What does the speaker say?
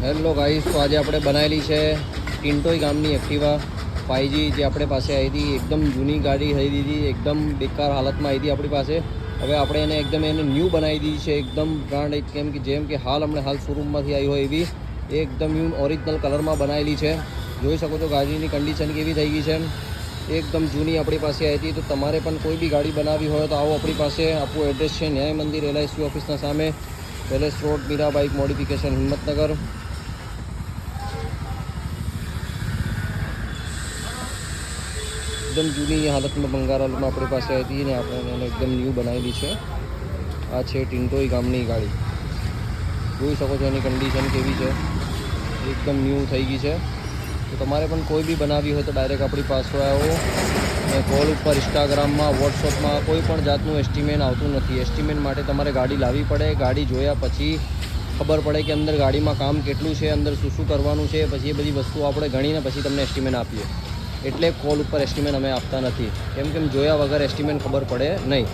Hello guys, તો આજે આપણે બનાવેલી છે ટિન્ટોઈ ગામની એક્ટિવા 5G જે આપણે પાસે આવી હતી. એકદમ જૂની ગાડી થઈ દીધી, એકદમ બેકાર હાલતમાં આવી હતી આપણી પાસે. હવે આપણે એને ન્યૂ બનાવી દીધી છે, એકદમ બ્રાન્ડ, જેમ કે હાલ શોરૂમમાંથી આવી હોય એવી એકદમ ન્યૂ ઓરિજિનલ કલરમાં બનાવેલી છે. જોઈ શકો છો ગાડીની કન્ડિશન કેવી થઈ ગઈ છે. એકદમ જૂની આપણી પાસે આવી હતી. તો તમારે પણ કોઈ બી ગાડી બનાવવી હોય તો આવો આપણી પાસે. આપણું એડ્રેસ છે ન્યાય મંદિર LIC ઓફિસના સામે, palace road, Meera bike modification, Himmatnagar. એકદમ જૂની હાલતમાં બંગારાલમાં આપણી પાસે આવી હતી ને આપણે એને એકદમ ન્યૂ બનાવેલી છે. આ છે ટિન્ટોઈ ગામની ગાડી. જોઈ શકો છો એની કન્ડિશન કેવી છે, એકદમ ન્યૂ થઈ ગઈ છે. તો તમારે પણ કોઈ બી બનાવવી હોય તો ડાયરેક્ટ આપણી પાસે આવો. અને કોલ ઉપર, ઇન્સ્ટાગ્રામમાં, વોટ્સઅપમાં કોઈ પણ જાતનું એસ્ટિમેટ આવતું નથી. એસ્ટિમેટ માટે તમારે ગાડી લાવવી પડે. ગાડી જોયા પછી ખબર પડે કે અંદર ગાડીમાં કામ કેટલું છે, અંદર શું શું કરવાનું છે. પછી એ બધી વસ્તુઓ આપણે ગણીને પછી તમને એસ્ટિમેટ આપીએ. એટલે કોલ ઉપર એસ્ટિમેટ અમે આપતા નથી, કેમ જોયા વગર એસ્ટિમેટ ખબર પડે નહીં.